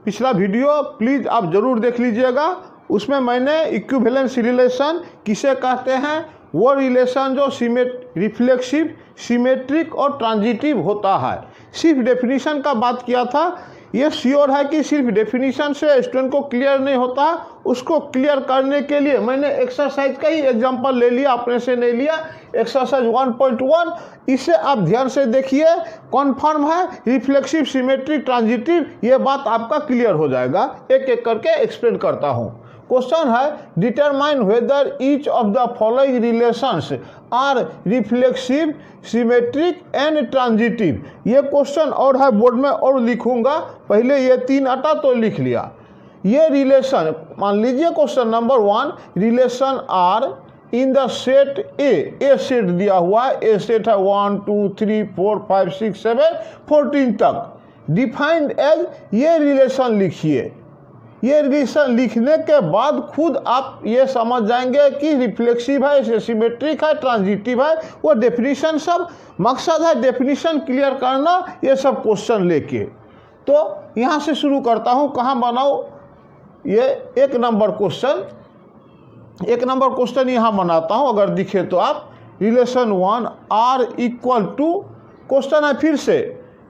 पिछला video please आप ज़रूर देख लीजिएगा। उसमें मैंने इक्विवेलेंस रिलेशन किसे कहते हैं, वो रिलेशन जो रिफ्लेक्सिव, सिमेट्रिक और ट्रांजिटिव होता है, सिर्फ डेफिनीशन का बात किया था। ये श्योर है कि सिर्फ डेफिनीशन से स्टूडेंट को क्लियर नहीं होता, उसको क्लियर करने के लिए मैंने एक्सरसाइज का ही एग्जांपल ले लिया, अपने से नहीं लिया। एक्सरसाइज 1.1 इसे आप ध्यान से देखिए, कॉन्फर्म है रिफ्लेक्सिव, सिमेट्रिक, ट्रांजिटिव, ये बात आपका क्लियर हो जाएगा। एक एक करके एक्सप्लेन करता हूँ। क्वेश्चन है determine whether each of the following relations are reflexive, symmetric and transitive. ये क्वेश्चन और है बोर्ड में और लिखूंगा, पहले ये 3 अटा तो लिख लिया। ये रिलेशन मान लीजिए question number 1, relation R in the set A set दिया हुआ है, ए सेट है 1 2 3 4 5 6 7 14 तक, डिफाइंड एज, ये रिलेशन लिखिए। ये रिलेशन लिखने के बाद खुद आप ये समझ जाएंगे कि रिफ्लेक्सिव है, सिमेट्रिक है, ट्रांजिटिव है। वो डेफिनीशन सब मकसद है डेफिनीशन क्लियर करना, ये सब क्वेश्चन लेके। तो यहाँ से शुरू करता हूँ, कहाँ बनाओ, ये 1 नंबर क्वेश्चन यहाँ बनाता हूँ, अगर दिखे तो आप। Relation 1 R equal to, question है फिर से,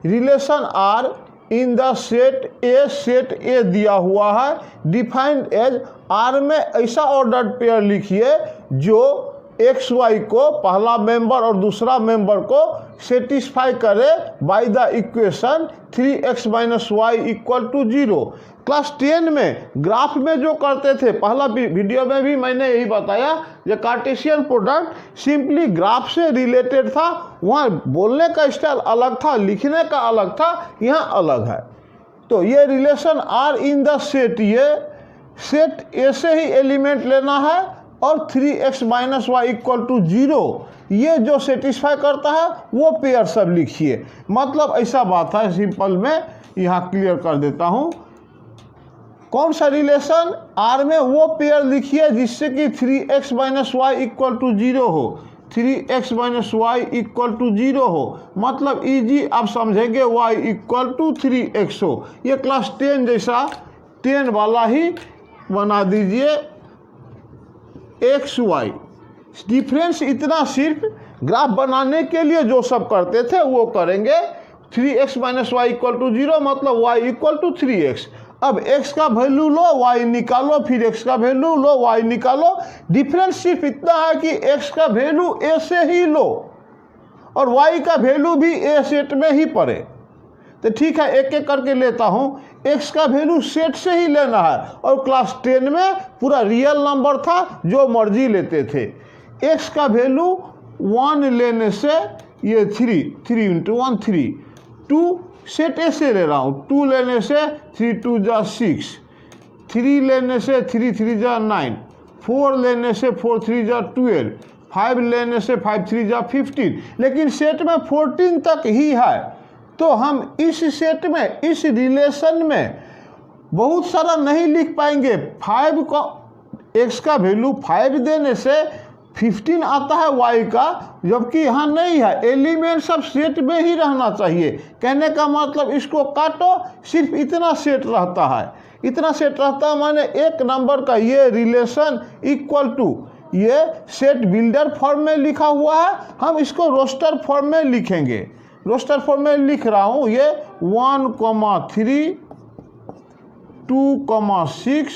relation R in the set A दिया हुआ है, डिफाइंड एज, आर में ऐसा ऑर्डर्ड पेयर लिखिए जो एक्स वाई को, पहला मेंबर और दूसरा मेंबर को सेटिस्फाई करे by the equation 3x - y = 0। Class 10 में ग्राफ में जो करते थे, पहला वीडियो में भी मैंने यही बताया, जो कार्टेशियन प्रोडक्ट सिंपली ग्राफ से रिलेटेड था। वहाँ बोलने का स्टाइल अलग था, लिखने का अलग था, यहाँ अलग है। तो ये relation R in the set, ये सेट ए से ही एलिमेंट लेना है और 3x - y = 0, ये जो सेटिस्फाई करता है वो पेयर सब लिखिए। मतलब ऐसा बात है, सिंपल में यहाँ क्लियर कर देता हूँ। कौन सा रिलेशन, आर में वो पेयर लिखिए जिससे कि 3x - y = 0 हो, 3x - y = 0 हो। मतलब इजी आप समझेंगे, y = 3x हो। ये क्लास 10 जैसा 10 वाला ही बना दीजिए, एक्स वाई। डिफरेंस इतना सिर्फ ग्राफ बनाने के लिए जो सब करते थे वो करेंगे। 3x - y = 0 मतलब y = 3x। अब x का वैल्यू लो, y निकालो, फिर x का वैल्यू लो, y निकालो। डिफरेंस सिर्फ इतना है कि x का वैल्यू a से ही लो और y का वैल्यू भी a सेट में ही पड़े। तो ठीक है, एक एक करके लेता हूँ। x का वैल्यू सेट से ही लेना है, और क्लास 10 में पूरा रियल नंबर था, जो मर्जी लेते थे। x का वैल्यू 1 लेने से ये 3 × 1 3, 2 सेट ए से ले रहा हूँ, 2 लेने से 3 2 = 6, 3 लेने से 3 3 = 9, 4 लेने से 4 3 = 12, 5 लेने से 5 3 = 15। लेकिन सेट में 14 तक ही है, तो हम इस सेट में, इस रिलेशन में बहुत सारा नहीं लिख पाएंगे। 5 का, x का वैल्यू 5 देने से 15 आता है y का, जबकि यहाँ नहीं है। एलिमेंट सब सेट में ही रहना चाहिए। कहने का मतलब इसको काटो, सिर्फ इतना सेट रहता है, इतना सेट रहता है। माने 1 नंबर का ये रिलेशन इक्वल टू, ये सेट बिल्डर फॉर्म में लिखा हुआ है, हम इसको रोस्टर फॉर्म में लिखेंगे। रोस्टर फॉर्म में लिख रहा हूँ, ये 1, 3, 2, 6,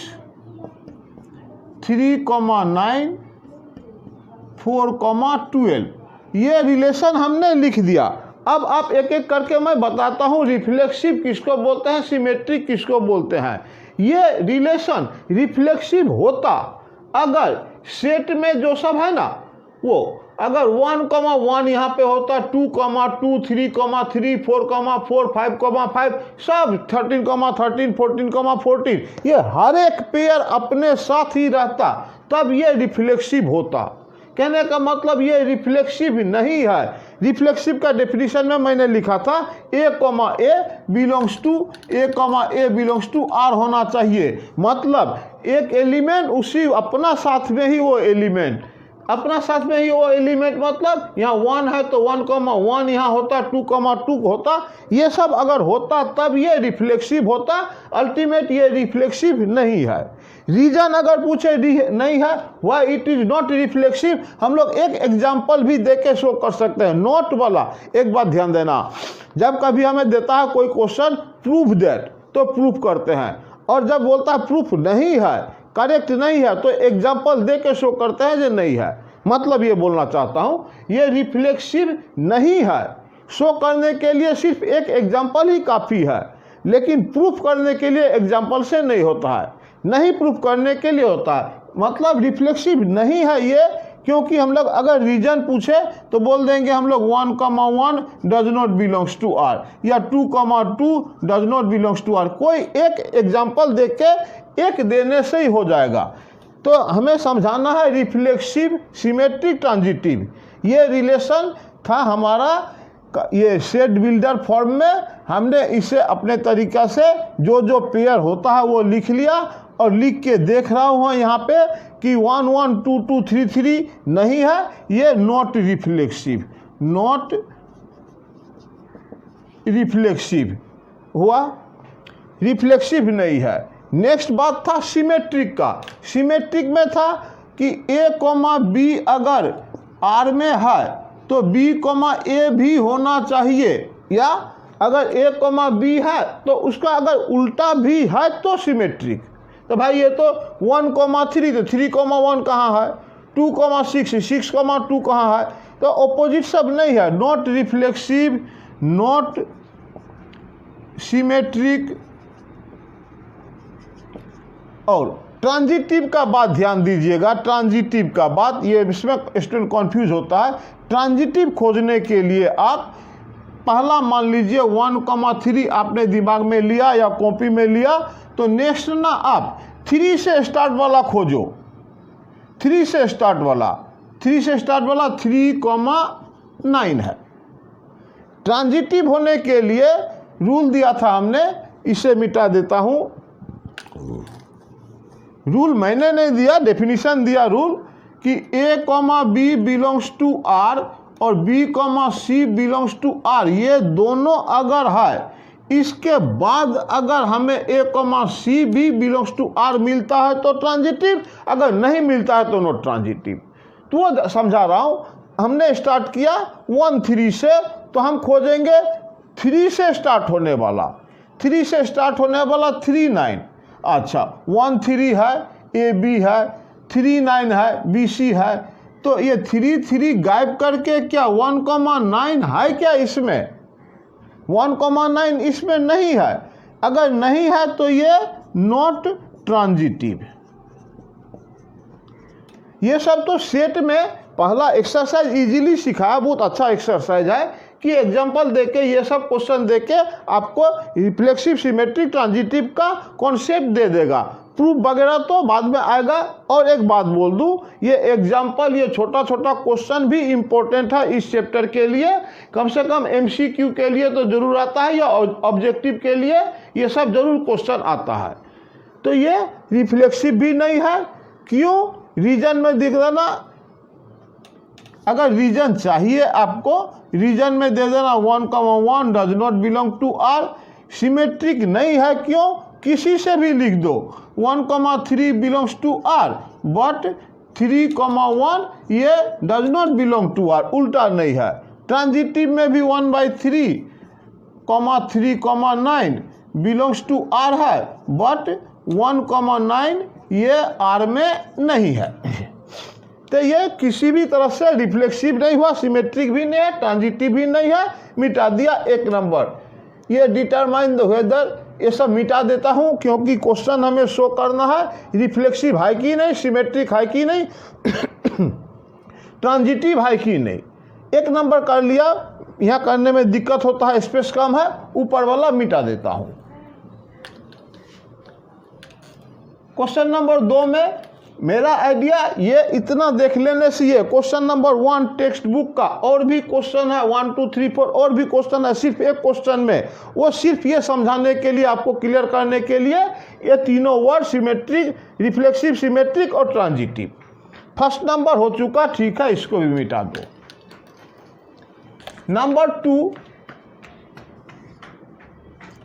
3, 9, 4, 12, ये रिलेशन हमने लिख दिया। अब आप एक एक करके मैं बताता हूँ रिफ्लेक्सिव किसको बोलते हैं, सिमेट्रिक किसको बोलते हैं। ये रिलेशन रिफ्लेक्सिव होता अगर सेट में जो सब है ना, वो अगर 1, 1 यहाँ पे होता, 2, 2, 3, 3, 4, 4, 5, 5, सब 13, 13, 14, 14, ये हर एक पेयर अपने साथ ही रहता, तब ये रिफ्लेक्सिव होता। कहने का मतलब ये रिफ्लेक्सिव नहीं है। रिफ्लेक्सिव का डेफिनेशन में मैंने लिखा था a, बिलोंग्स टू r होना चाहिए। मतलब एक एलिमेंट उसी अपना साथ में ही वो एलिमेंट अपना साथ में ही वो एलिमेंट, मतलब यहाँ 1 है तो 1,1 यहाँ होता, 2,2 होता, ये सब अगर होता तब ये रिफ्लेक्सिव होता। अल्टीमेट ये रिफ्लेक्सिव नहीं है। रीजन अगर पूछे नहीं है, why it is not reflexive, हम लोग एक एग्जाम्पल भी दे के शो कर सकते हैं। नोट वाला एक बात ध्यान देना, जब कभी हमें देता है कोई क्वेश्चन प्रूफ दैट, तो प्रूफ करते हैं, और जब बोलता है प्रूफ नहीं है, करेक्ट नहीं है, तो एग्जाम्पल दे के शो करते हैं जो नहीं है। मतलब ये बोलना चाहता हूँ ये रिफ्लेक्सिव नहीं है। शो करने के लिए सिर्फ एक एग्जाम्पल ही काफ़ी है, लेकिन प्रूफ करने के लिए एग्जाम्पल से नहीं होता है, नहीं प्रूफ करने के लिए होता है। मतलब रिफ्लेक्सिव नहीं है ये, क्योंकि हम लोग अगर रीजन पूछे तो बोल देंगे हम लोग 1,1 does not belongs to R, या 2,2 does not belongs to R. कोई एक एग्जाम्पल देख के एक देने से ही हो जाएगा। तो हमें समझाना है रिफ्लेक्सिव, सिमेट्रिक, ट्रांजिटिव। ये रिलेशन था हमारा ये सेट बिल्डर फॉर्म में। हमने इसे अपने तरीक़ा से जो जो पेयर होता है वो लिख लिया, और लिख के देख रहा हूँ यहाँ पे कि 1, 1, 2, 2, 3, 3 नहीं है, ये नॉट रिफ्लेक्सिव, नॉट रिफ्लेक्सिव हुआ, रिफ्लेक्सिव नहीं है। नेक्स्ट बात था सिमेट्रिक का। सिमेट्रिक में था कि a, b अगर R में है तो b, a भी होना चाहिए, या अगर a, b है तो उसका अगर उल्टा भी है तो सिमेट्रिक। तो भाई ये तो 1,3 तो 3,1 कहाँ है, 2,6 6,2 कहाँ है, तो ऑपोजिट सब नहीं है। Not reflexive, not symmetric. और ट्रांजिटिव का बात ध्यान दीजिएगा, ट्रांजिटिव का बात, ये इसमें स्टूडेंट कॉन्फ्यूज होता है। ट्रांजिटिव खोजने के लिए आप पहला मान लीजिए 1,3 आपने दिमाग में लिया या कॉपी में लिया, तो नेक्स्ट ना आप 3 से स्टार्ट वाला खोजो, 3 से स्टार्ट वाला 3,9 है। ट्रांजिटिव होने के लिए रूल दिया था हमने, इसे मिटा देता हूँ। रूल मैंने नहीं दिया, डेफिनेशन दिया रूल कि a, b belongs to r और b, c belongs to r, ये दोनों अगर है, इसके बाद अगर हमें a, c भी बिलोंग्स टू r मिलता है तो ट्रांजिटिव, अगर नहीं मिलता है तो नॉट ट्रांजिटिव। तो वो समझा रहा हूँ। हमने स्टार्ट किया 1, 3 से, तो हम खोजेंगे 3 से स्टार्ट होने वाला, 3 से स्टार्ट होने वाला 3, 9। अच्छा 1, 3 है, ए बी है, 3, 9 है, बी सी है, तो ये 3, 3 गायब करके क्या 1,9 है क्या इसमें? 1,9 इसमें नहीं है। अगर नहीं है तो ये नॉट ट्रांजिटिव। ये सब तो सेट में पहला एक्सरसाइज इजीली सिखाया, बहुत अच्छा एक्सरसाइज है कि एग्जाम्पल देके ये सब क्वेश्चन देके आपको रिफ्लेक्सिव, सिमेट्रिक, ट्रांजिटिव का कॉन्सेप्ट दे देगा। प्रूफ वगैरह तो बाद में आएगा। और एक बात बोल दूं, ये एग्जाम्पल, ये छोटा छोटा क्वेश्चन भी इम्पोर्टेंट है इस चैप्टर के लिए। कम से कम MCQ के लिए तो जरूर आता है, या ऑब्जेक्टिव के लिए ये सब जरूर क्वेश्चन आता है। तो ये रिफ्लेक्सिव भी नहीं है। क्यों? रीजन में दिख देना, अगर रीजन चाहिए आपको, रीजन में दे देना 1,1 does not belong to R. Symmetric नहीं है, क्यों? किसी से भी लिख दो 1,3 बिलोंग्स टू आर, बट 3,1 ये does not belong to R, उल्टा नहीं है। ट्रांजिटिव में भी 1/3, 3,9 बिलोंग्स टू आर है, बट 1,9 ये आर में नहीं है। तो ये किसी भी तरह से रिफ्लेक्सिव नहीं हुआ, सिमेट्रिक भी नहीं है, ट्रांजिटिव भी नहीं है, मिटा दिया 1 नंबर। ये डिटरमाइन द वेदर, ये सब मिटा देता हूँ क्योंकि क्वेश्चन हमें शो करना है रिफ्लेक्सिव है कि नहीं, सिमेट्रिक है कि नहीं, ट्रांजिटिव है कि नहीं। 1 नंबर कर लिया, यहाँ करने में दिक्कत होता है, स्पेस कम है, ऊपर वाला मिटा देता हूँ। क्वेश्चन नंबर 2 में मेरा आइडिया ये इतना देख लेने से, ये क्वेश्चन नंबर 1 टेक्स्ट बुक का, और भी क्वेश्चन है 1, 2, 3, 4 और भी क्वेश्चन है सिर्फ एक क्वेश्चन में, वो सिर्फ ये समझाने के लिए, आपको क्लियर करने के लिए, ये तीनों वर्ड सिमेट्रिक, रिफ्लेक्सिव, सिमेट्रिक और ट्रांजिटिव। फर्स्ट नंबर हो चुका, ठीक है, इसको भी मिटा दो।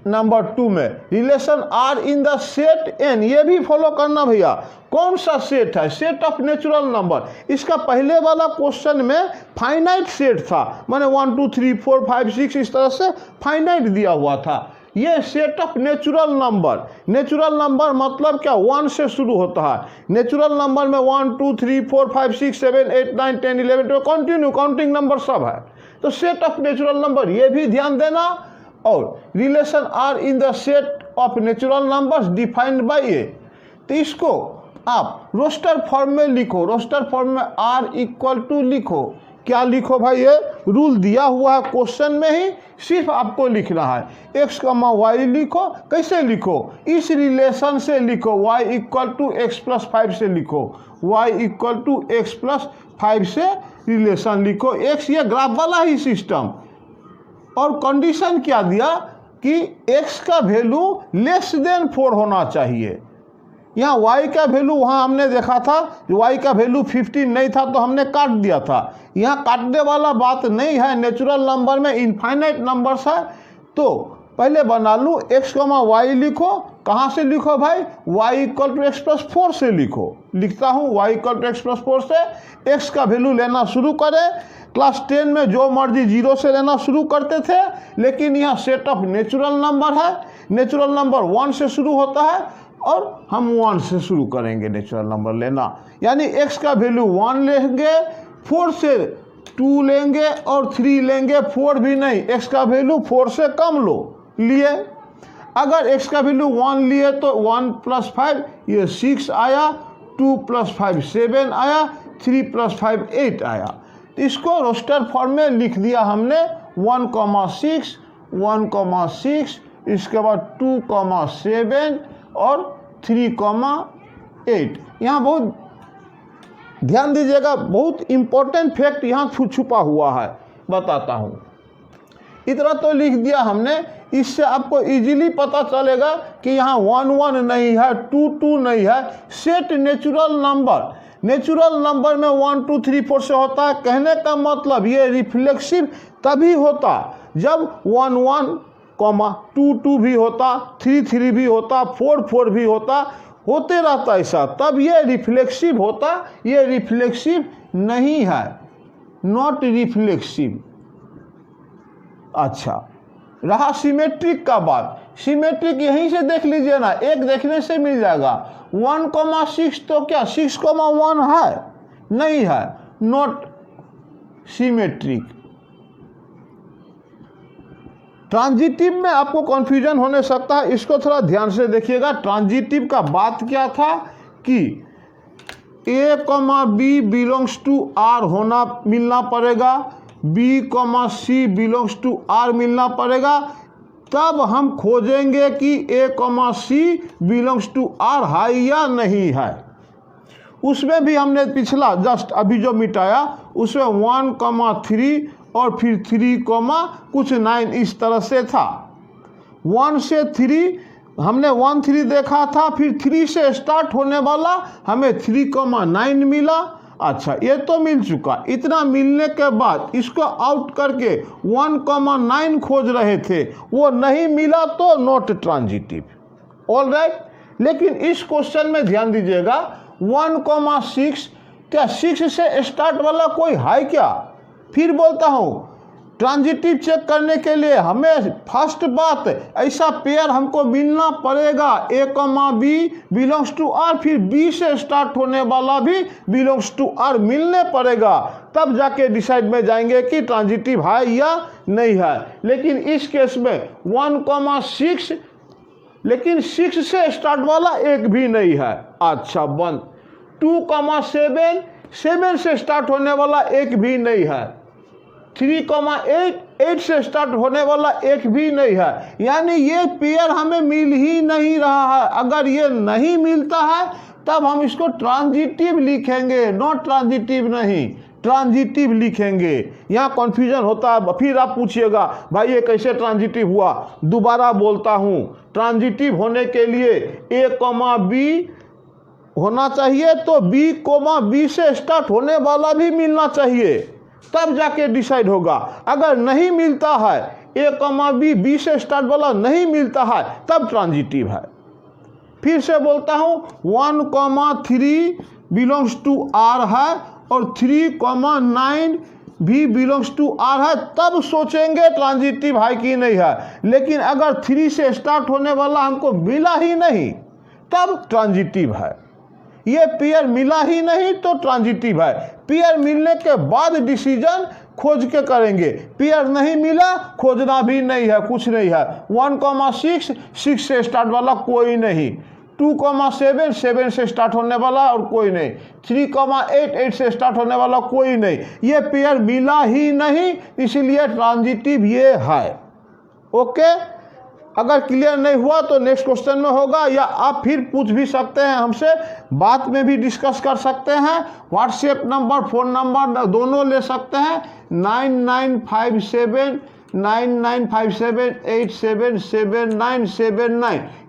नंबर टू में relation R in the set N, ये भी फॉलो करना भैया। कौन सा सेट है? Set of natural number. इसका पहले वाला क्वेश्चन में फाइनाइट सेट था, माने 1 2 3 4 5 6 इस तरह से फाइनाइट दिया हुआ था। ये set of natural number, natural number मतलब क्या? 1 से शुरू होता है। नेचुरल नंबर में 1 2 3 4 5 6 7 8 9 10 11 12 कंटिन्यू काउंटिंग नंबर सब है। तो सेट ऑफ नेचुरल नंबर ये भी ध्यान देना। और relation R in the set of natural numbers defined by A, तो इसको आप रोस्टर फॉर्म में लिखो। रोस्टर फॉर्म में आर इक्वल टू लिखो। क्या लिखो भाई? ये रूल दिया हुआ है क्वेश्चन में ही, सिर्फ आपको लिखना है। एक्स कमा वाई लिखो। कैसे लिखो? इस रिलेशन से लिखो। Y equal to x plus 5 से लिखो। Y equal to x plus 5 से रिलेशन लिखो। एक्स ये ग्राफ वाला ही सिस्टम। और कंडीशन क्या दिया कि x का वैल्यू लेस देन 4 होना चाहिए। यहाँ y का वैल्यू, वहाँ हमने देखा था y का वैल्यू 15 नहीं था तो हमने काट दिया था। यहाँ काटने वाला बात नहीं है, नेचुरल नंबर में इनफाइनाइट नंबर्स है। तो पहले बना लूँ, x कमा वाई लिखो। कहाँ से लिखो भाई? y equal to x plus 4 से लिखो। लिखता हूँ y equal to x plus 4 से x का वैल्यू लेना शुरू करें। क्लास 10 में जो मर्जी 0 से लेना शुरू करते थे, लेकिन यहाँ सेट ऑफ नेचुरल नंबर है। नेचुरल नंबर 1 से शुरू होता है और हम 1 से शुरू करेंगे नेचुरल नंबर लेना। यानी x का वैल्यू 1 लेंगे, 4 से 2 लेंगे और 3 लेंगे, 4 भी नहीं। x का वैल्यू 4 से कम लो लिए। अगर x का वैल्यू 1 लिए तो 1 प्लस 5 ये 6 आया, 2 प्लस 5 7 आया, 3 प्लस 5 8 आया। इसको रोस्टर फॉर्म में लिख दिया हमने। 1,6 1,6, इसके बाद 2,7 और 3,8। यहाँ बहुत ध्यान दीजिएगा, बहुत इंपॉर्टेंट फैक्ट यहाँ छुपा हुआ है, बताता हूँ। इतना तो लिख दिया हमने, इससे आपको इजीली पता चलेगा कि यहाँ 1 1 नहीं है, 2 2 नहीं है। Set natural number, natural number में 1 2 3 4 से होता है। कहने का मतलब ये रिफ्लेक्सिव तभी होता जब 1 1, 2 2 भी होता, 3 3 भी होता, 4 4 भी होता, होते रहता ऐसा, तब ये रिफ्लेक्सिव होता। ये रिफ्लेक्सिव नहीं है, नॉट रिफ्लेक्सिव। अच्छा, रहा सिमेट्रिक का बात। सिमेट्रिक यहीं से देख लीजिए ना, एक देखने से मिल जाएगा। 1,6 तो क्या 6,1 है? नहीं है, नॉट सिमेट्रिक। ट्रांजिटिव में आपको कंफ्यूजन होने सकता है, इसको थोड़ा ध्यान से देखिएगा। ट्रांजिटिव का बात क्या था कि a, b belongs to r होना मिलना पड़ेगा, b, c belongs to r मिलना पड़ेगा, तब हम खोजेंगे कि a, c belongs to r है या नहीं है। उसमें भी हमने पिछला जस्ट अभी जो मिटाया, उसमें 1, 3 और फिर 3, कुछ 9 इस तरह से था। 1 से 3 हमने 1 3 देखा था, फिर 3 से स्टार्ट होने वाला हमें 3,9 मिला। अच्छा, ये तो मिल चुका। इतना मिलने के बाद इसको आउट करके 1,9 खोज रहे थे, वो नहीं मिला तो नॉट ट्रांजिटिव। All right. लेकिन इस क्वेश्चन में ध्यान दीजिएगा, 1,6 क्या 6 से स्टार्ट वाला कोई है क्या? फिर बोलता हूँ, ट्रांजिटिव चेक करने के लिए हमें फर्स्ट बात ऐसा पेयर हमको मिलना पड़ेगा, a, b belongs to r, फिर b से स्टार्ट होने वाला भी बिलोंग्स टू r मिलने पड़ेगा, तब जाके डिसाइड में जाएंगे कि ट्रांजिटिव है या नहीं है। लेकिन इस केस में 1,6, लेकिन 6 से स्टार्ट वाला एक भी नहीं है। अच्छा, 2,7, 7 से स्टार्ट होने वाला एक भी नहीं है। 3,8, 8 से स्टार्ट होने वाला एक भी नहीं है। यानी ये पेयर हमें मिल ही नहीं रहा है। अगर ये नहीं मिलता है तब हम इसको ट्रांजिटिव लिखेंगे, नॉट ट्रांजिटिव नहीं, ट्रांजिटिव लिखेंगे। यहाँ कन्फ्यूजन होता है, फिर आप पूछिएगा भाई ये कैसे ट्रांजिटिव हुआ। दोबारा बोलता हूँ, ट्रांजिटिव होने के लिए a, b होना चाहिए तो बी कोमा बी से स्टार्ट होने वाला भी मिलना चाहिए, तब जाके डिसाइड होगा। अगर नहीं मिलता है ए कमा बी, बी से स्टार्ट वाला नहीं मिलता है, तब ट्रांजिटिव है। फिर से बोलता हूँ 1,3 बिलोंग्स टू आर है और 3,9 भी बिलोंग्स टू आर है, तब सोचेंगे ट्रांजिटिव है कि नहीं है। लेकिन अगर 3 से स्टार्ट होने वाला हमको मिला ही नहीं, तब ट्रांजिटिव है। ये पेयर मिला ही नहीं तो ट्रांजिटिव है। पेयर मिलने के बाद डिसीजन खोज के करेंगे, पेयर नहीं मिला खोजना भी नहीं है, कुछ नहीं है। 1,6 6 से स्टार्ट वाला कोई नहीं, 2,7 7 से स्टार्ट होने वाला और कोई नहीं, 3,8 8 से स्टार्ट होने वाला कोई नहीं। ये पेयर मिला ही नहीं, इसलिए ट्रांजिटिव ये है। ओके, अगर क्लियर नहीं हुआ तो नेक्स्ट क्वेश्चन में होगा, या आप फिर पूछ भी सकते हैं हमसे, बात में भी डिस्कस कर सकते हैं। व्हाट्सएप नंबर, फ़ोन नंबर दोनों ले सकते हैं, 9957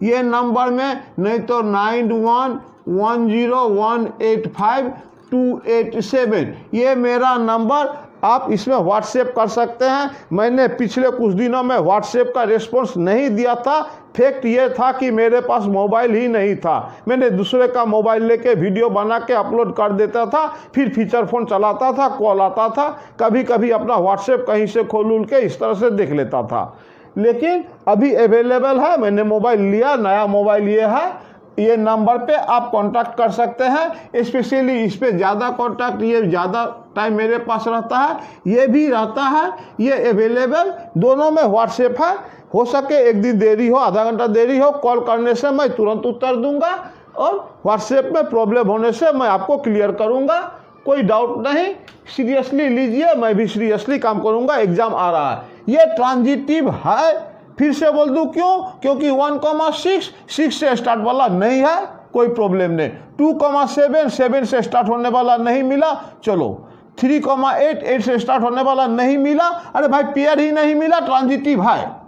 ये नंबर में, नहीं तो 9110185287 ये मेरा नंबर, आप इसमें व्हाट्सएप कर सकते हैं। मैंने पिछले कुछ दिनों में व्हाट्सएप का रिस्पॉन्स नहीं दिया था। फैक्ट ये था कि मेरे पास मोबाइल ही नहीं था, मैंने दूसरे का मोबाइल लेके वीडियो बना के अपलोड कर देता था, फिर फीचर फ़ोन चलाता था, कॉल आता था, कभी कभी अपना व्हाट्सएप कहीं से खोल उल के इस तरह से देख लेता था। लेकिन अभी अवेलेबल है, मैंने मोबाइल लिया, नया मोबाइल ये है, ये नंबर पे आप कांटेक्ट कर सकते हैं। स्पेशली इस पे ज़्यादा कांटेक्ट, ये ज़्यादा टाइम मेरे पास रहता है, ये भी रहता है, ये अवेलेबल दोनों में व्हाट्सएप है। हो सके एक दिन देरी हो, आधा घंटा देरी हो, कॉल करने से मैं तुरंत उत्तर दूंगा और व्हाट्सएप में प्रॉब्लम होने से मैं आपको क्लियर करूंगा, कोई डाउट नहीं। सीरियसली लीजिए, मैं भी सीरियसली काम करूंगा, एग्जाम आ रहा है। ये ट्रांजिटिव है। फिर से बोल दूं क्यों? क्योंकि 1,6 6 से स्टार्ट वाला नहीं है, कोई प्रॉब्लम नहीं। 2,7 7 से स्टार्ट होने वाला नहीं मिला, चलो 3,8 8 से स्टार्ट होने वाला नहीं मिला, अरे भाई पेयर ही नहीं मिला, ट्रांजिटिव है।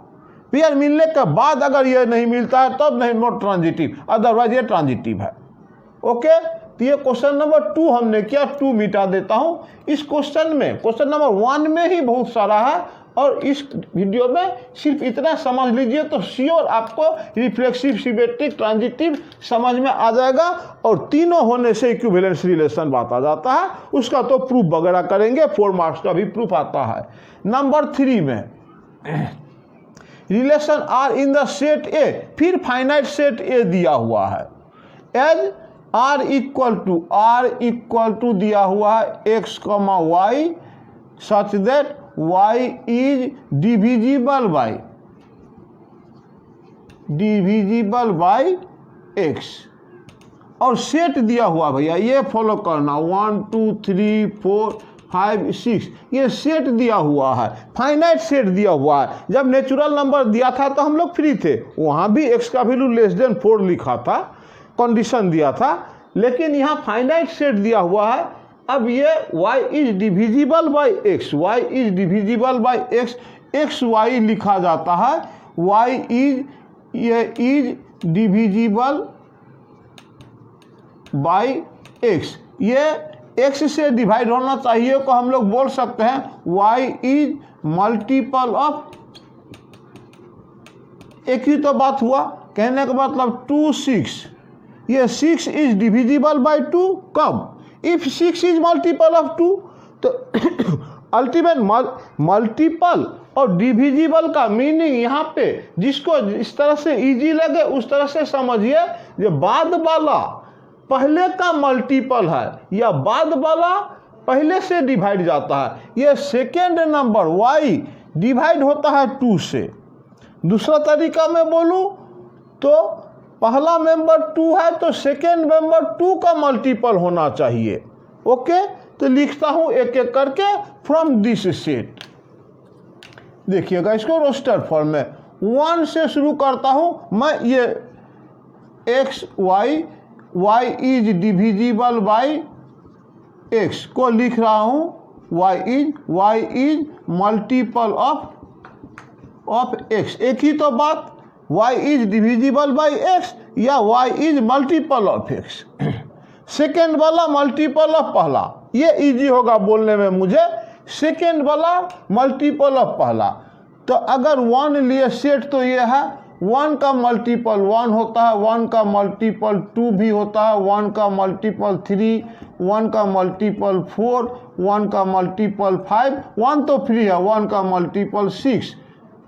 पेयर मिलने के बाद अगर ये नहीं मिलता है तब नहीं, नॉट ट्रांजिटिव, अदरवाइज ये ट्रांजिटिव है। ओके, तो ये क्वेश्चन नंबर 2 हमने किया, 2 मिटा देता हूं। इस क्वेश्चन में, क्वेश्चन नंबर 1 में ही बहुत सारा है, और इस वीडियो में सिर्फ इतना समझ लीजिए तो श्योर आपको रिफ्लेक्सिव, सिमेट्रिक, ट्रांजिटिव समझ में आ जाएगा। और तीनों होने से इक्विवेलेंस रिलेशन बात आ जाता है, उसका तो प्रूफ वगैरह करेंगे, 4 मार्क्स का भी प्रूफ आता है। नंबर 3 में relation R in the set A, फिर फाइनाइट सेट ए दिया हुआ है। एज आर इक्वल टू दिया हुआ है x, y such that y is divisible by x, और सेट दिया हुआ भैया, ये फॉलो करना, 1 2 3 4 5 6 ये सेट दिया हुआ है, फाइनाइट सेट दिया हुआ है। जब नेचुरल नंबर दिया था तो हम लोग फ्री थे, वहाँ भी x का वैल्यू लेस देन 4 लिखा था, कंडीशन दिया था। लेकिन यहाँ फाइनाइट सेट दिया हुआ है। अब ये y is divisible by x, y is divisible by x, x y लिखा जाता है, y is divisible by x, ये x से डिवाइड होना चाहिए को हम लोग बोल सकते हैं y इज मल्टीपल ऑफ, एक ही तो बात हुआ, कहने का मतलब 2 6, ये 6 इज डिविजिबल बाई 2, कब? इफ 6 इज मल्टीपल ऑफ 2, तो अल्टीमेट मल्टीपल और डिविजिबल का मीनिंग यहाँ पे जिसको इस तरह से इजी लगे उस तरह से समझिए, ये बाद वाला पहले का मल्टीपल है या बाद वाला पहले से डिवाइड जाता है। ये सेकेंड नंबर y डिवाइड होता है 2 से। दूसरा तरीका में बोलूँ तो पहला मेंबर 2 है तो सेकेंड मेंबर 2 का मल्टीपल होना चाहिए। ओके, तो लिखता हूं एक एक करके फ्रॉम दिस सेट। देखिएगा इसको रोस्टर फॉर्म में 1 से शुरू करता हूं मैं। ये x y is divisible by x को लिख रहा हूं, y is multiple of x, एक ही तो बात, y is divisible by x या y is multiple of x। Second वाला मल्टीपल ऑफ पहला, ये इजी होगा बोलने में मुझे। सेकेंड वाला मल्टीपल ऑफ पहला, तो अगर 1 लिए सेट तो ये है 1 का मल्टीपल 1 होता है, 1 का मल्टीपल 2 भी होता है, 1 का मल्टीपल 3, 1 का मल्टीपल 4, 1 का मल्टीपल 5, 1 तो फ्री है, 1 का मल्टीपल 6।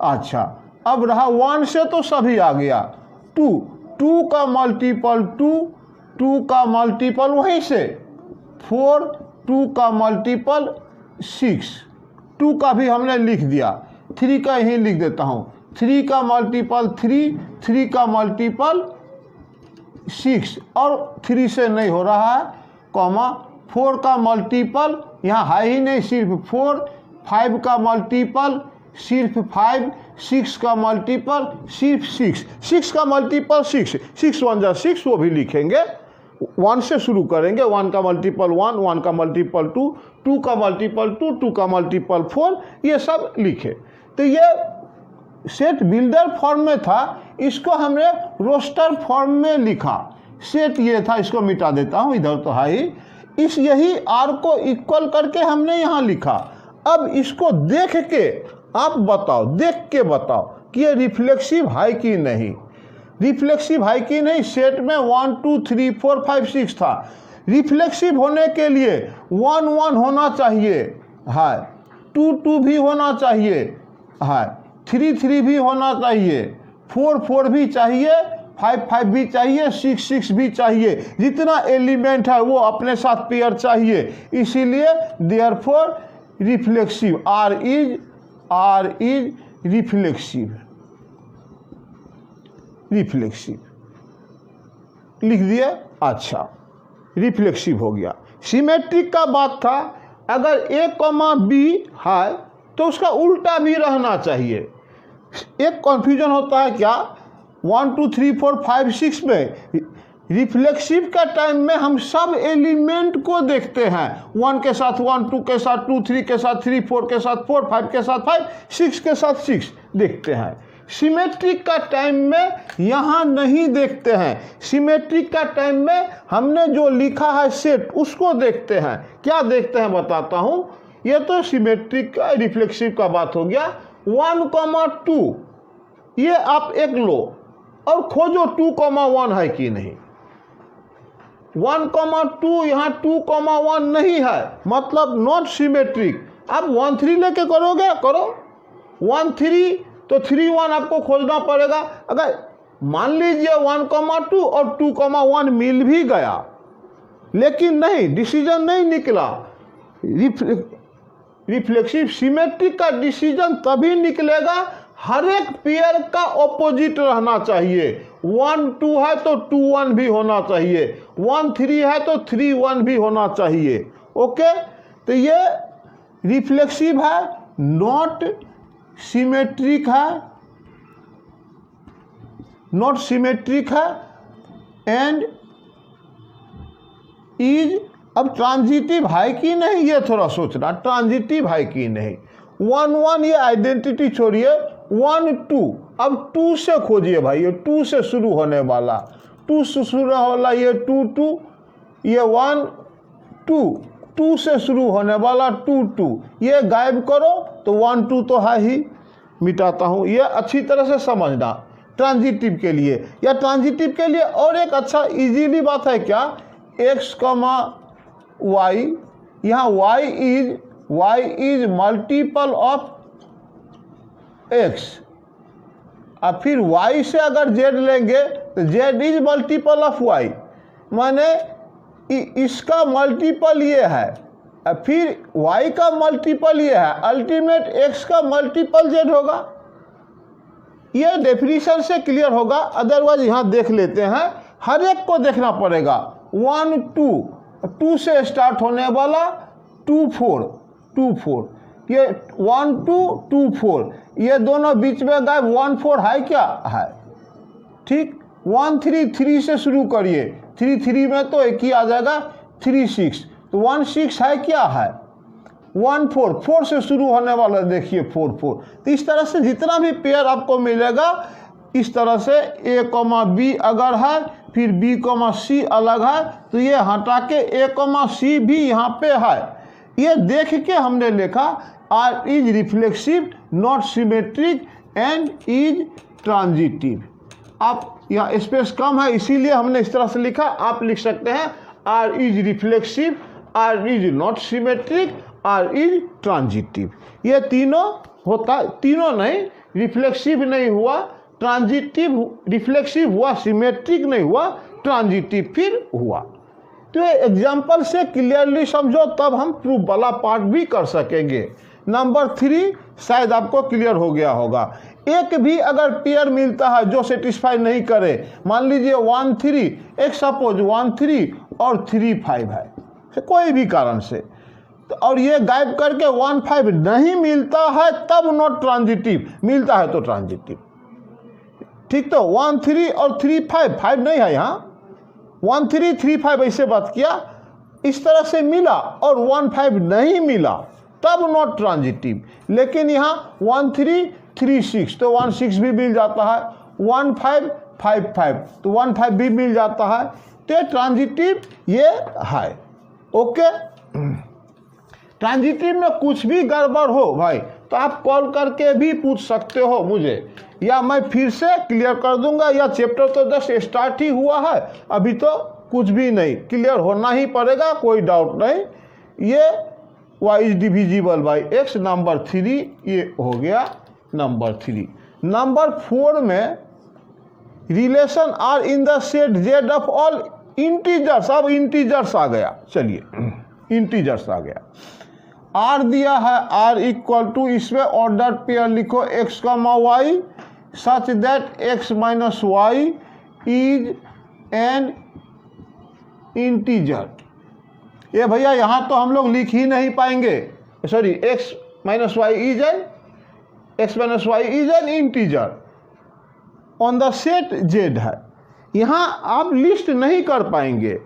अच्छा, अब रहा 1 से तो सभी आ गया। 2 का मल्टीपल 2 का मल्टीपल वहीं से 4, 2 का मल्टीपल 6, 2 का भी हमने लिख दिया, 3 का यहीं लिख देता हूँ, 3 का मल्टीपल 3 का मल्टीपल 6 और 3 से नहीं हो रहा है, कॉमा 4 का मल्टीपल यहाँ है ही नहीं, सिर्फ 4, 5 का मल्टीपल सिर्फ 5, 6 का मल्टीपल सिर्फ 6 का मल्टीपल 6 1 जा 6, वो भी लिखेंगे। 1 से शुरू करेंगे, 1 का मल्टीपल 1 का मल्टीपल 2 का मल्टीपल 2 का मल्टीपल 4, ये सब लिखे। तो ये सेट बिल्डर फॉर्म में था, इसको हमने रोस्टर फॉर्म में लिखा। सेट ये था, इसको मिटा देता हूँ, इधर तो है ही। इस यही आर को इक्वल करके हमने यहाँ लिखा। अब इसको देख के आप बताओ, देख के बताओ कि ये रिफ्लेक्सिव है कि नहीं, रिफ्लेक्सिव है कि नहीं। सेट में 1 2 3 4 5 6 था, रिफ्लेक्सिव होने के लिए 1 1 होना चाहिए है, 2 2 भी होना चाहिए है, 3 3 भी होना चाहिए, 4 4 भी चाहिए, 5 5 भी चाहिए, 6 6 भी चाहिए। जितना एलिमेंट है वो अपने साथ पेयर चाहिए, इसीलिए therefore reflexive, R is reflexive लिख दिए। अच्छा, रिफ्लेक्सिव हो गया। सिमेट्रिक का बात था, अगर a, b है तो उसका उल्टा भी रहना चाहिए। एक कन्फ्यूजन होता है क्या, 1 2 3 4 5 6 में रिफ्लेक्सिव का टाइम में हम सब एलिमेंट को देखते हैं, 1 के साथ 1, 2 के साथ 2, 3 के साथ 3, 4 के साथ 4, 5 के साथ 5, 6 के साथ 6 देखते हैं। सिमेट्रिक का टाइम में यहाँ नहीं देखते हैं। सिमेट्रिक का टाइम में हमने जो लिखा है सेट, उसको देखते हैं। क्या देखते हैं बताता हूँ। ये तो सिमेट्रिक का रिफ्लेक्सिव का बात हो गया। 1, 2 ये आप एक लो और खोजो 2, 1 है कि नहीं। 1, 2 यहाँ 2, 1 नहीं है, मतलब नॉट सिमेट्रिक। आप 1 3 लेके करोगे, करो 1 3 तो 3 1 आपको खोजना पड़ेगा। अगर मान लीजिए 1, 2 और 2, 1 मिल भी गया, लेकिन नहीं, डिसीजन नहीं निकला। रिफ्लेक्सिव सिमेट्रिक का डिसीजन तभी निकलेगा, हर एक पेयर का ऑपोजिट रहना चाहिए। 1 2 है तो 2 1 भी होना चाहिए, 1 3 है तो 3 1 भी होना चाहिए। ओके, तो ये रिफ्लेक्सिव है, नॉट सिमेट्रिक है, नॉट सिमेट्रिक है एंड इज। अब ट्रांजिटिव है कि नहीं ये थोड़ा सोचना, ट्रांजिटिव है कि नहीं। 1 1 ये आइडेंटिटी छोड़िए, 1 2, अब 2 से खोजिए भाई, ये 2 से शुरू होने वाला, 2 से शुरू वाला ये 2 2, ये 1 2, 2 से शुरू होने वाला 2 2, ये गायब करो तो 1 2 तो है ही, मिटाता हूँ। ये अच्छी तरह से समझना ट्रांजिटिव के लिए। या ट्रांजिटिव के लिए और एक अच्छा इजीली बात है क्या, x, y, यहाँ y is multiple of x, और फिर y से अगर z लेंगे तो z is multiple of y, माने इसका मल्टीपल ये है, और फिर y का मल्टीपल ये है, अल्टीमेट x का मल्टीपल z होगा। ये डेफिनेशन से क्लियर होगा। अदरवाइज यहाँ देख लेते हैं, हर एक को देखना पड़ेगा। 1 2 से स्टार्ट होने वाला 2 4, ये 1 2 2 4, ये दोनों बीच में गए, 1 4 है क्या, है ठीक। 1 3 3 से शुरू करिए, 3 3 में तो एक ही आ जाएगा, 3 6, तो 1 6 है क्या, है। 1 4 4 से शुरू होने वाला देखिए 4 4। तो इस तरह से जितना भी पेयर आपको मिलेगा इस तरह से a, b अगर है, फिर b, c अलग है, तो ये हटा के a, c भी यहाँ पे है। ये देख के हमने लिखा R is reflexive, not symmetric and is transitive. आप यहाँ स्पेस कम है इसीलिए हमने इस तरह से लिखा। आप लिख सकते हैं R is reflexive, R is not symmetric, R is transitive. ये तीनों होता, तीनों नहीं, रिफ्लेक्सिव नहीं हुआ, ट्रांजिटिव, रिफ्लेक्सिव हुआ, सिमेट्रिक नहीं हुआ, ट्रांजिटिव फिर हुआ। तो ये एग्जाम्पल से क्लियरली समझो, तब हम प्रूफ वाला पार्ट भी कर सकेंगे। नंबर 3 शायद आपको क्लियर हो गया होगा। एक भी अगर पेयर मिलता है जो सेटिस्फाई नहीं करे, मान लीजिए 1 3, एक सपोज 1 3 और 3 5 है कोई भी कारण से, तो और ये गायब करके 1 5 नहीं मिलता है, तब नॉट ट्रांजिटिव, मिलता है तो ट्रांजिटिव। ठीक, तो 1 3 और 3 5, 5 नहीं है यहाँ, 1 3 3 5 ऐसे बात किया, इस तरह से मिला और 1 5 नहीं मिला, तब नॉट ट्रांजिटिव। लेकिन यहाँ 1 3 3 6, तो 1 6 भी मिल जाता है, 1 5 5 5, तो 1 5 भी मिल जाता है, तो ट्रांजिटिव ये है। ओके, ट्रांजिटिव में कुछ भी गड़बड़ हो भाई तो आप कॉल करके भी पूछ सकते हो मुझे, या मैं फिर से क्लियर कर दूंगा, या चैप्टर तो 10 स्टार्ट ही हुआ है, अभी तो कुछ भी नहीं, क्लियर होना ही पड़ेगा, कोई डाउट नहीं। ये y is divisible by x, number 3 ये हो गया नंबर 3। नंबर 4 में relation R in the set z of all integers, अब इंटीजर्स आ गया, चलिए इंटीजर्स आ गया। आर दिया है, आर इक्वल टू, इसमें ऑर्डर पेयर लिखो x, y such that x minus y is an integer. ये भैया यहाँ तो हम लोग लिख ही नहीं पाएंगे, sorry, x minus y is an integer on the set z है। यहाँ आप लिस्ट नहीं कर पाएंगे,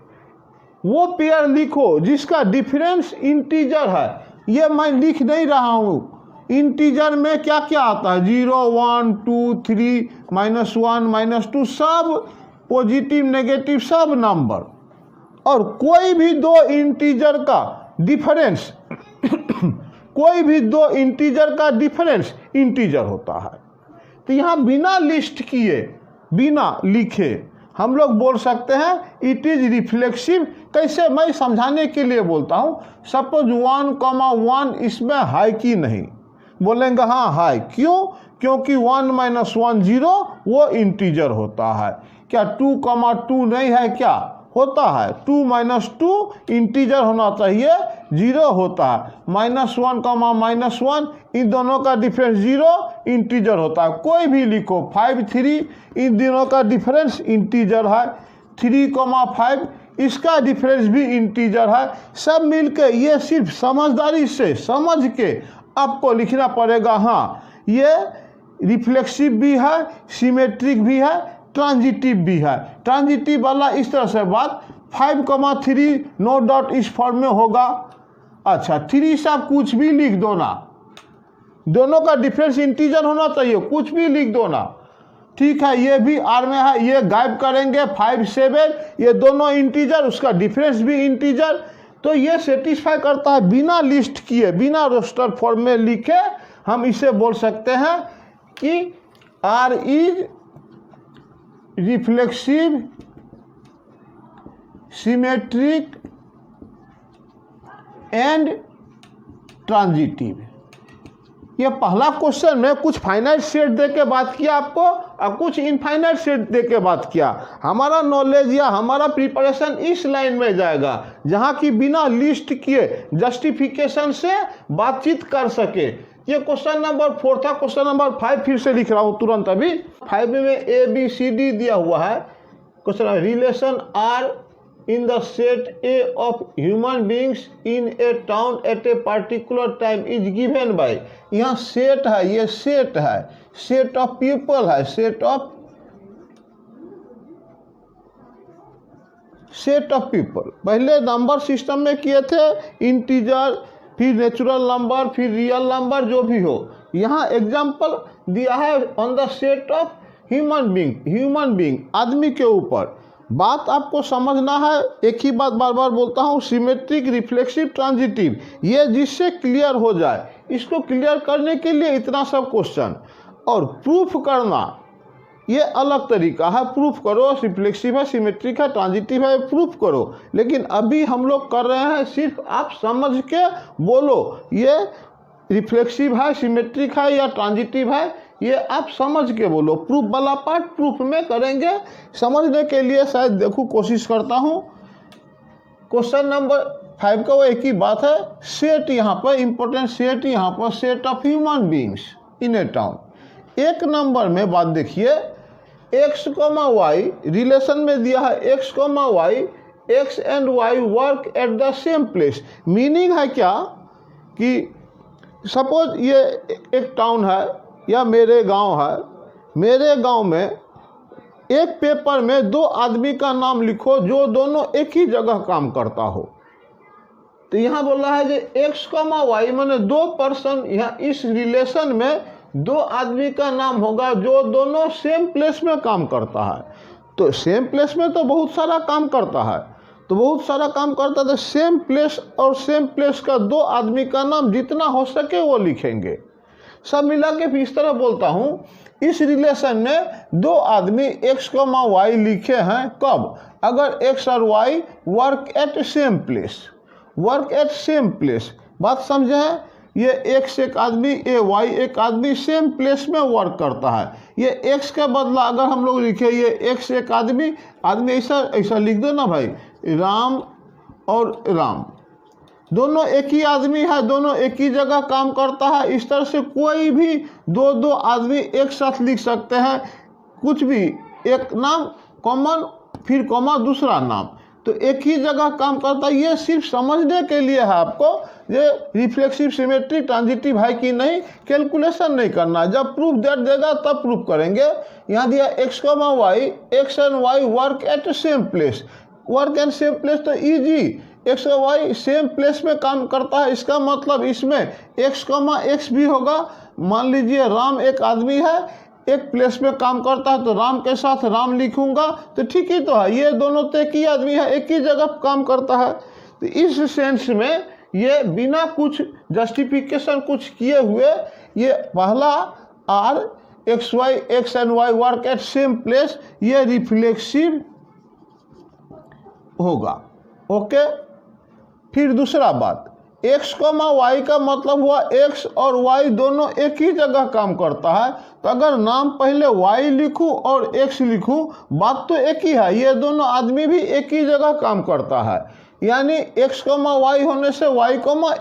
वो पेयर लिखो जिसका डिफरेंस इंटीजर है। ये मैं लिख नहीं रहा हूँ, इंटीजर में क्या क्या आता है, 0 1 2 3 -1 -2, सब पॉजिटिव नेगेटिव सब नंबर, और कोई भी दो इंटीजर का डिफरेंस कोई भी दो इंटीजर का डिफरेंस इंटीजर होता है। तो यहाँ बिना लिस्ट किए, बिना लिखे हम लोग बोल सकते हैं इट इज रिफ्लेक्सिव। कैसे, मैं समझाने के लिए बोलता हूँ। सपोज 1, 1 इसमें है कि नहीं, बोलेंगे हाँ है, क्यों, क्योंकि 1 -1 0 वो इंटीजर होता है। क्या 2, 2 नहीं है, क्या होता है, 2 -2 इंटीजर होना चाहिए, 0 होता है। -1, -1 इन दोनों का डिफरेंस 0 इंटीजर होता है। कोई भी लिखो, 5 3 इन दोनों का डिफरेंस इंटीजर है, 3, 5 इसका डिफरेंस भी इंटीजर है। सब मिलके ये सिर्फ समझदारी से समझ के आपको लिखना पड़ेगा, हाँ ये रिफ्लेक्सिव भी है, सिमेट्रिक भी है, ट्रांजिटिव भी है। ट्रांजिटिव वाला इस तरह से बात, 5, 3 नो डॉट इस फॉर्म में होगा। अच्छा, 3 से आप कुछ भी लिख दो ना, दोनों का डिफरेंस इंटीजर होना चाहिए, कुछ भी लिख दो ना, ठीक है। ये भी आर में है, ये गायब करेंगे, 5 7 ये दोनों इंटीजर, उसका डिफरेंस भी इंटीजर। तो ये सेटिस्फाई करता है, बिना लिस्ट किए, बिना रोस्टर फॉर्म में लिखे हम इसे बोल सकते हैं कि R is reflexive, symmetric and transitive. ये पहला क्वेश्चन में कुछ फाइनाइट सेट दे के बात किया आपको, और कुछ इनफाइनाइट सेट दे के बात किया। हमारा नॉलेज या हमारा प्रिपरेशन इस लाइन में जाएगा जहाँ की बिना लिस्ट किए जस्टिफिकेशन से बातचीत कर सके। ये क्वेश्चन नंबर 4 था। क्वेश्चन नंबर 5 फिर से लिख रहा हूँ तुरंत अभी। 5 में ABCD दिया हुआ है। Question relation R in the set A of human beings in a town at a particular time is given by, यहाँ सेट है, ये सेट है, सेट ऑफ पीपल है, सेट ऑफ पीपल। पहले नंबर सिस्टम में किए थे, इंटीजर, फिर नेचुरल नंबर, फिर रियल नंबर, जो भी हो। यहाँ एग्जाम्पल दिया है on the set of human being आदमी के ऊपर। बात आपको समझना है, एक ही बात बार बार बोलता हूँ, सिमेट्रिक, रिफ्लेक्सिव, ट्रांजिटिव, ये जिससे क्लियर हो जाए, इसको क्लियर करने के लिए इतना सब क्वेश्चन। और प्रूफ करना ये अलग तरीका है, प्रूफ करो, रिफ्लेक्सिव है, सिमेट्रिक है, ट्रांजिटिव है, प्रूफ करो। लेकिन अभी हम लोग कर रहे हैं सिर्फ आप समझ के बोलो ये रिफ्लेक्सिव है, सिमेट्रिक है या ट्रांजिटिव है, ये आप समझ के बोलो। प्रूफ वाला पार्ट प्रूफ में करेंगे, समझने के लिए शायद देखो कोशिश करता हूँ। क्वेश्चन नंबर 5 का वो एक ही बात है, सेट यहाँ पर इंपॉर्टेंट सेट, यहाँ पर set of human beings in A town. 1 number में बात देखिए, x, y रिलेशन में दिया है x, y, x and y work at the same place. Meaning है क्या कि सपोज ये एक टाउन है या मेरे गांव है, मेरे गांव में एक पेपर में 2 आदमी का नाम लिखो जो दोनों एक ही जगह काम करता हो। तो यहाँ बोल रहा है कि x, y माने 2 पर्सन, यहाँ इस रिलेशन में 2 आदमी का नाम होगा जो दोनों सेम प्लेस में काम करता है। तो सेम प्लेस में तो बहुत सारा काम करता है, तो बहुत सारा काम करता है, तो सेम प्लेस और सेम प्लेस का 2 आदमी का नाम जितना हो सके वो लिखेंगे। सब मिला के इस तरह बोलता हूँ, इस रिलेशन में 2 आदमी x, y लिखे हैं कब, अगर x और y work at same place, work at same place. बात समझे हैं, ये x एक आदमी, ये y एक आदमी सेम प्लेस में वर्क करता है। ये x के बदला अगर हम लोग लिखे ये x एक आदमी, ऐसा लिख दो ना भाई, राम और राम दोनों एक ही आदमी है, दोनों एक ही जगह काम करता है। इस तरह से कोई भी 2 आदमी एक साथ लिख सकते हैं, कुछ भी एक नाम कॉमन फिर कॉमा दूसरा नाम, तो एक ही जगह काम करता है। ये सिर्फ समझने के लिए है आपको, ये रिफ्लेक्सिव, सिमेट्रिक, ट्रांजिटिव है कि नहीं कैलकुलेशन नहीं करना। जब प्रूफ दे देगा तब प्रूफ करेंगे। यहाँ दिया x, y, x and y work at same place, work and same place तो इजी, x और y सेम प्लेस में काम करता है, इसका मतलब इसमें x, x भी होगा। मान लीजिए राम एक आदमी है, एक प्लेस में काम करता है, तो राम के साथ राम लिखूंगा तो ठीक ही तो है, ये दोनों तो एक ही आदमी है, एक ही जगह काम करता है। तो इस सेंस में ये बिना कुछ जस्टिफिकेशन कुछ किए हुए ये पहला R x and y work at same place ये रिफ्लेक्सिव होगा। ओके, फिर दूसरा बात, x, y का मतलब हुआ x और y दोनों एक ही जगह काम करता है। तो अगर नाम पहले y लिखूं और x लिखूं, बात तो एक ही है, ये दोनों आदमी भी एक ही जगह काम करता है। यानी x, y होने से y,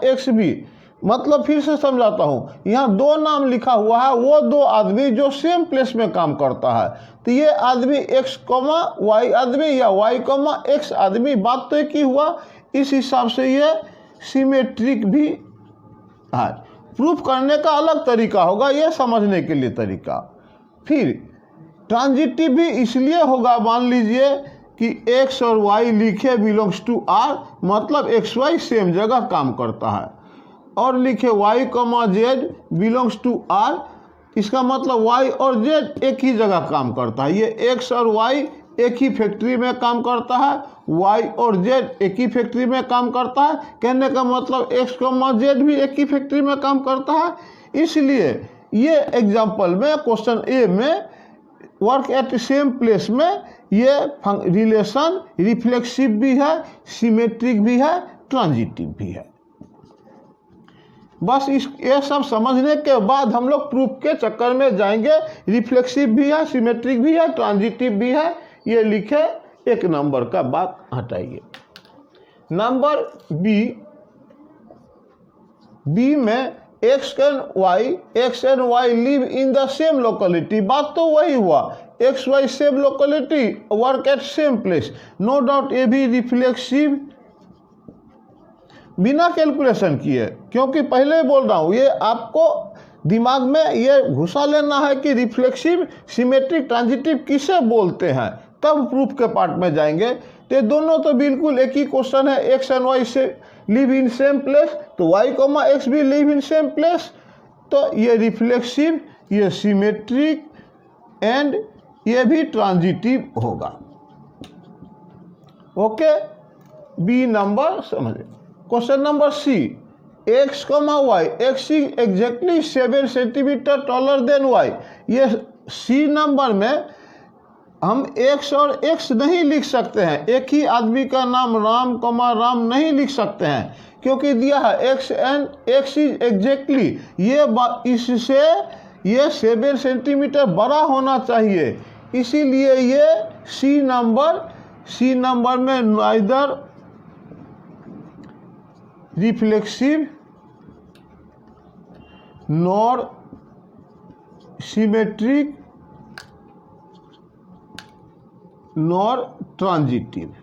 x भी, मतलब फिर से समझाता हूँ, यहाँ 2 नाम लिखा हुआ है, वो 2 आदमी जो सेम प्लेस में काम करता है। तो ये आदमी x, y आदमी या y, x आदमी, बात तो एक ही हुआ। इस हिसाब से ये सिमेट्रिक भी है। प्रूफ करने का अलग तरीका होगा, ये समझने के लिए तरीका। फिर ट्रांजिटिव भी इसलिए होगा, मान लीजिए कि x और y लिखे बिलोंग्स टू r, मतलब x, y सेम जगह काम करता है, और लिखे y, z belongs to r, इसका मतलब y और z एक ही जगह काम करता है। ये x और y एक ही फैक्ट्री में काम करता है, y और z एक ही फैक्ट्री में काम करता है। कहने का मतलब x, z भी एक ही फैक्ट्री में काम करता है। इसलिए ये एग्जाम्पल में क्वेश्चन ए में वर्क एट सेम प्लेस में ये रिलेशन रिफ्लेक्सिव भी है, सिमेट्रिक भी है, ट्रांजिटिव भी है। बस ये सब समझने के बाद हम लोग प्रूफ के चक्कर में जाएंगे। रिफ्लेक्सिव भी है, सिमेट्रिक भी है, ट्रांजिटिव भी है, ये लिखे। 1 नंबर का बात हटाइए। नंबर बी में x and y live in the same locality, बात तो वही हुआ, x, y same locality, work at same place, no doubt ये भी रिफ्लेक्सिव बिना कैलकुलेशन किए, क्योंकि पहले बोल रहा हूँ, ये आपको दिमाग में ये घुसा लेना है कि रिफ्लेक्सिव, सिमेट्रिक, ट्रांजिटिव किसे बोलते हैं, तब प्रूफ के पार्ट में जाएंगे। तो दोनों तो बिल्कुल एक ही क्वेश्चन है, x एंड y से लिव इन सेम प्लेस, तो y, x भी लिव इन सेम प्लेस, तो ये रिफ्लेक्सिव, ये सिमेट्रिक एंड ये भी ट्रांजिटिव होगा। ओके, बी नंबर समझे। Question number C, x comma y, x is exactly 7 centimetre taller than y. ये सी नंबर में हम एक्स और एक्स नहीं लिख सकते हैं, एक ही आदमी का नाम राम कॉमा राम नहीं लिख सकते हैं, क्योंकि दिया है x and x is exactly, ये इससे ये 7 सेंटीमीटर बड़ा होना चाहिए, इसीलिए ये सी नंबर में neither reflexive nor symmetric nor transitive,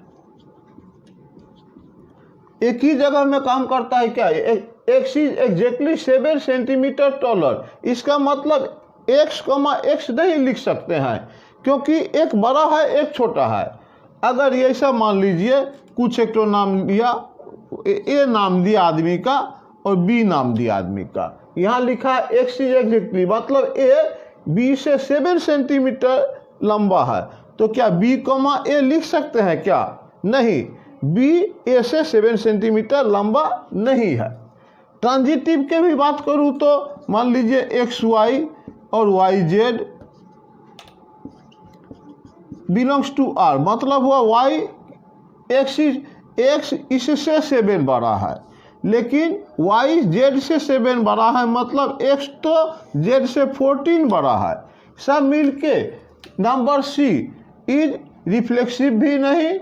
एक ही जगह में काम करता है। क्या x is exactly 7 centimetre taller, इसका मतलब एक्स कॉमा एक्स नहीं लिख सकते हैं, क्योंकि एक बड़ा है एक छोटा है। अगर ये ऐसा मान लीजिए कुछ एक तो नाम लिया, ए नाम दिया आदमी का और बी नाम दिया आदमी का, यहाँ लिखा है एक्स इज एग्जैक्टली, मतलब ए बी से 7 सेंटीमीटर लंबा है, तो क्या बी कॉमा ए लिख सकते हैं क्या? नहीं, बी ए से 7 सेंटीमीटर लंबा नहीं है। ट्रांजिटिव के भी बात करूँ तो मान लीजिए एक्स वाई और y z belongs to R, मतलब हुआ वाई एक्स इससे 7 बड़ा है, लेकिन वाई जेड से 7 बड़ा है, मतलब एक्स तो जेड से 14 बड़ा है। सब मिलके नंबर सी इज रिफ्लेक्सिव भी नहीं,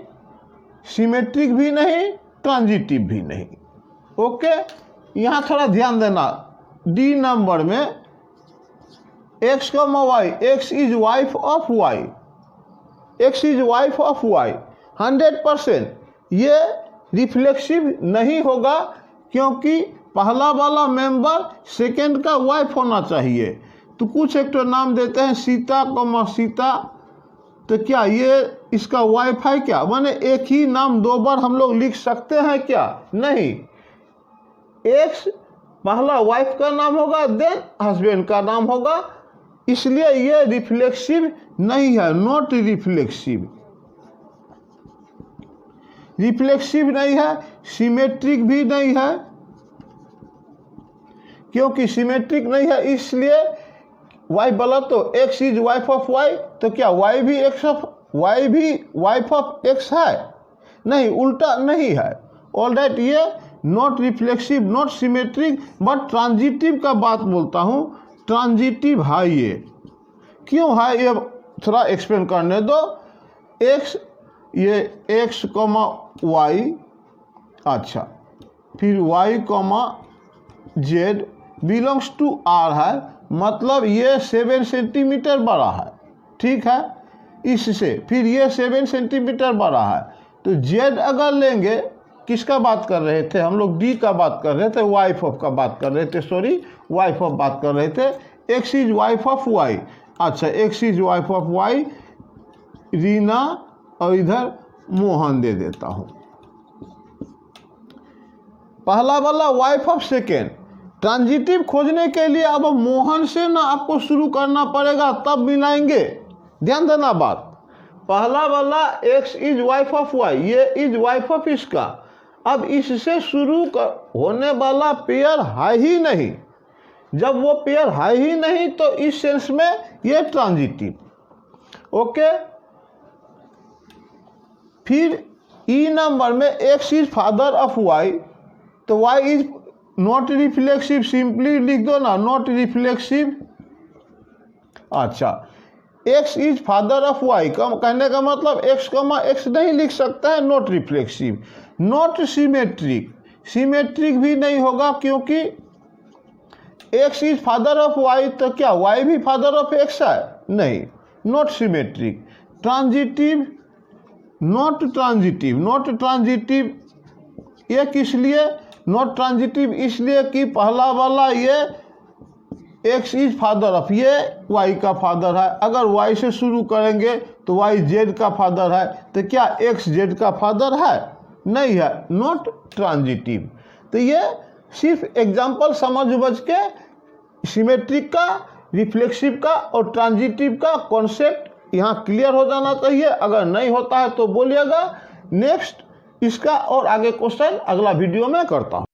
सिमेट्रिक भी नहीं, ट्रांजिटिव भी नहीं। ओके, यहाँ थोड़ा ध्यान देना, डी नंबर में x comma y, x is wife of y, x is wife of y 100%, ये रिफ्लेक्सिव नहीं होगा, क्योंकि पहला वाला मेंबर सेकेंड का वाइफ होना चाहिए। तो कुछ एक तो नाम देते हैं सीता कॉमा सीता, तो क्या ये इसका वाइफ है क्या? माने एक ही नाम 2 बार हम लोग लिख सकते हैं क्या? नहीं, एक्स पहला वाइफ का नाम होगा, देन हस्बैंड का नाम होगा, इसलिए ये रिफ्लेक्सिव नहीं है, नॉट रिफ्लेक्सिव। रिफ्लेक्सिव नहीं है, सिमेट्रिक भी नहीं है, क्योंकि सिमेट्रिक नहीं है इसलिए वाई बोला तो x is wife of y, तो क्या वाई भी वाइफ ऑफ एक्स है? नहीं, उल्टा नहीं है। ऑलराइट, ये not reflexive not symmetric but transitive का बात बोलता हूँ, ट्रांजिटिव है। ये क्यों है ये थोड़ा एक्सप्लेन करने दो। एक्स, ये एक्स कॉमा वाई, अच्छा, फिर y comma z belongs to R है, मतलब ये 7 सेंटीमीटर बड़ा है, ठीक है, इससे फिर ये 7 सेंटीमीटर बड़ा है। तो जेड अगर लेंगे, किसका बात कर रहे थे हम लोग? डी का बात कर रहे थे, वाइफ ऑफ का बात कर रहे थे, सॉरी वाइफ ऑफ बात कर रहे थे। X is wife of y, अच्छा, x is wife of y, Reena और इधर मोहन दे देता हूँ। पहला वाला वाइफ ऑफ सेकेंड, ट्रांजिटिव खोजने के लिए अब मोहन से ना आपको शुरू करना पड़ेगा, तब मिलाएंगे। ध्यान देना बात, पहला वाला x is wife of y, ये इज वाइफ ऑफ इसका, अब इससे शुरू होने वाला पेयर है ही नहीं। जब वो पेयर है ही नहीं तो इस सेंस में ये ट्रांजिटिव। ओके, फिर ई नंबर में x is father of y, तो y is not reflexive, simply लिख दो ना, नॉट रिफ्लेक्सिव। अच्छा, x is father of y का कहने का मतलब एक्स कॉमा एक्स नहीं लिख सकता है, not reflexive. Not symmetric, symmetric भी नहीं होगा, क्योंकि x is father of y, तो क्या वाई भी फादर ऑफ एक्स है? नहीं, not symmetric. Transitive, not transitive, not transitive ये किस लिए? नॉट ट्रांजिटिव इसलिए कि पहला वाला ये एक्स इज फादर ऑफ, ये वाई का फादर है, अगर वाई से शुरू करेंगे तो वाई जेड का फादर है, तो क्या एक्स जेड का फादर है? नहीं है, नॉट ट्रांजिटिव। तो ये सिर्फ एग्जाम्पल समझ के सिमेट्रिक का, रिफ्लेक्सिव का और ट्रांजिटिव का कॉन्सेप्ट यहाँ क्लियर हो जाना चाहिए। अगर नहीं होता है तो बोलिएगा, नेक्स्ट इसका और आगे क्वेश्चन अगला वीडियो में करता हूँ।